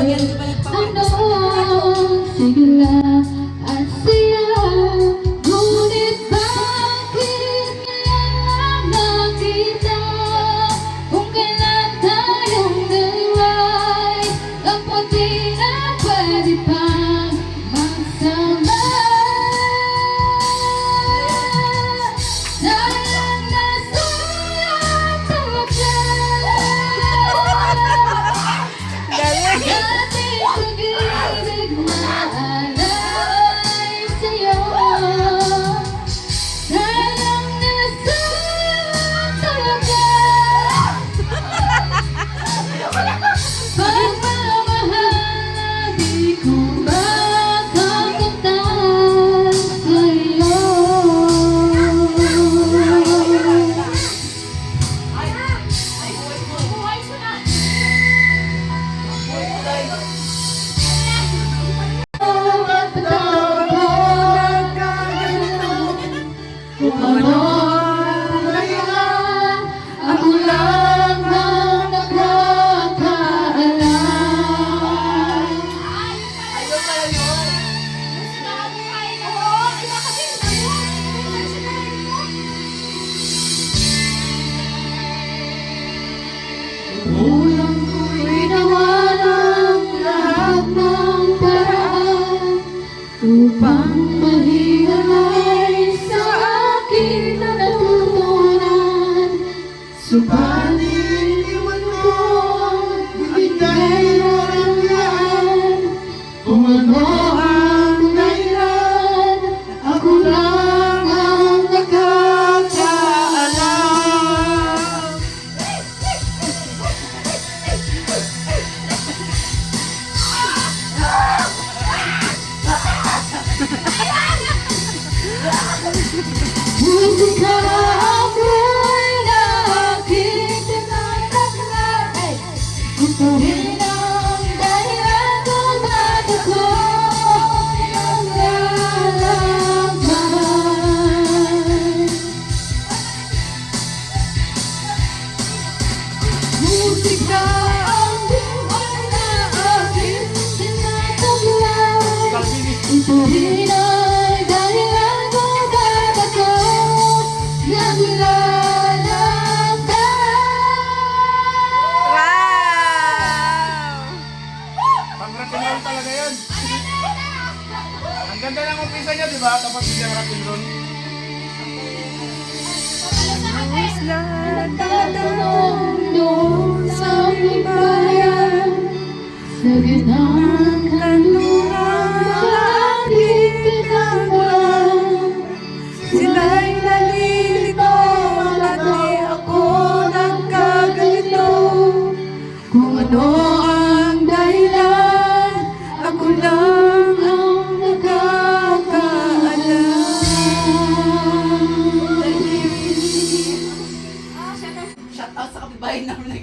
Anong sigla at siya, ngunit bakit ngayon lang nakita? Kung kailan tayong dalawa'y kapag di na pwede pang magsama. Dahil nasayang talaga dati pag-ibig na alay sa'yo. Dahil nasayang talaga pagmamahal na di ko makakamtan sa'yo. Kung ano ang dahilan, ako lang ang nakakaalam. Kulang ko'y nawa ng lahat ng paraan upang mahihalay sa akin na natutunan. Subalit iwan ko ang bigay ng lahat. Kung ano ang dahilan, ako lang ang nakakaalam. Musika ako'y na aking tinataglan. Ito rin ang dahilan kung ba't ako'y naglalakbay. Musika ang buhay na aking tinataglan. Ito rin ang dahilan kung ba't ako'y naglalakbay. Pang-rock-and-roll talaga yun. Ang ganda ng umpisa niya, di ba? Tapos biglang rock-and-roll. Nagtatanong doon sa aming bayan, sa gitnang kanluran na ating pinagmulan. Sila'y nalilito at di ako nagkaganito. Kung ano